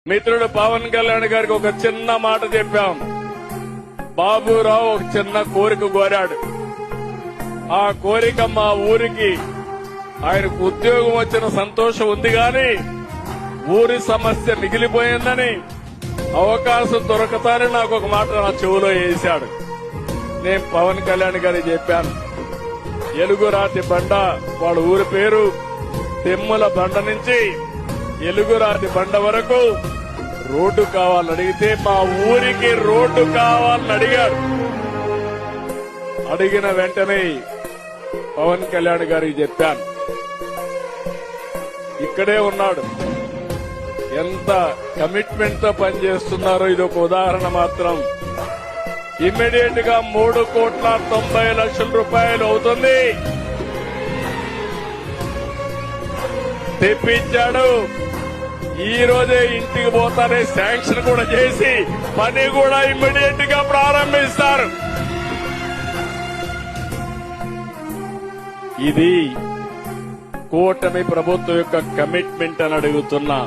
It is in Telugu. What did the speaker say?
మిత్రుడు పవన్ కళ్యాణ్ గారికి ఒక చిన్న మాట చెప్పాం. బాబురావు ఒక చిన్న కోరిక కోరాడు. ఆ కోరిక మా ఊరికి ఆయనకు ఉద్యోగం వచ్చిన సంతోషం ఉంది గాని ఊరి సమస్య మిగిలిపోయిందని అవకాశం దొరకతానని నాకు ఒక మాట నా చెవులో వేశాడు. నేను పవన్ కళ్యాణ్ గారికి చెప్పాను, ఎలుగురాతి బండ వాళ్ళ ఊరి పేరు, తెమ్ముల బండ నుంచి ఎలుగురాతి బండ వరకు రోడ్డు కావాలని అడిగితే మా ఊరికి రోడ్డు కావాలని అడిగాడు. అడిగిన వెంటనే పవన్ కళ్యాణ్ గారికి చెప్పాను. ఇక్కడే ఉన్నాడు. ఎంత కమిట్మెంట్ తో పనిచేస్తున్నారో ఇది ఒక ఉదాహరణ మాత్రం. ఇమ్మీడియట్ గా 3,90,00,000 అవుతుంది. తెప్పించాడు. ఈ రోజే ఇంటికి పోతానే శాంక్షన్ కూడా చేసి పని కూడా ఇమ్మీడియట్ గా ప్రారంభిస్తారు. ఇది కూటమి ప్రభుత్వం యొక్క కమిట్మెంట్ అని అడుగుతున్నా.